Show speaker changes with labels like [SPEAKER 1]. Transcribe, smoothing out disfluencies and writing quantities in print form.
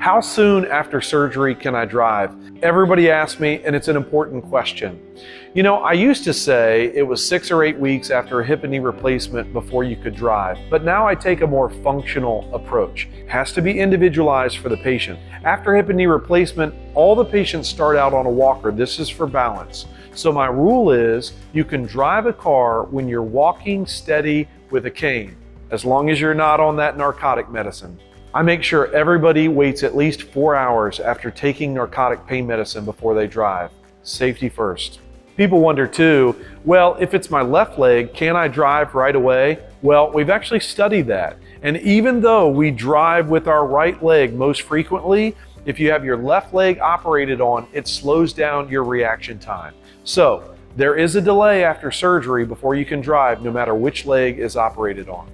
[SPEAKER 1] How soon after surgery can I drive? Everybody asks me, and it's an important question. You know, I used to say it was 6 or 8 weeks after a hip and knee replacement before you could drive, but now I take a more functional approach. It has to be individualized for the patient. After hip and knee replacement, all the patients start out on a walker. This is for balance. So my rule is you can drive a car when you're walking steady with a cane, as long as you're not on that narcotic medicine. I make sure everybody waits at least 4 hours after taking narcotic pain medicine before they drive. Safety first. People wonder too, well, if it's my left leg, can I drive right away? Well, we've actually studied that. And even though we drive with our right leg most frequently, if you have your left leg operated on, it slows down your reaction time. So there is a delay after surgery before you can drive, no matter which leg is operated on.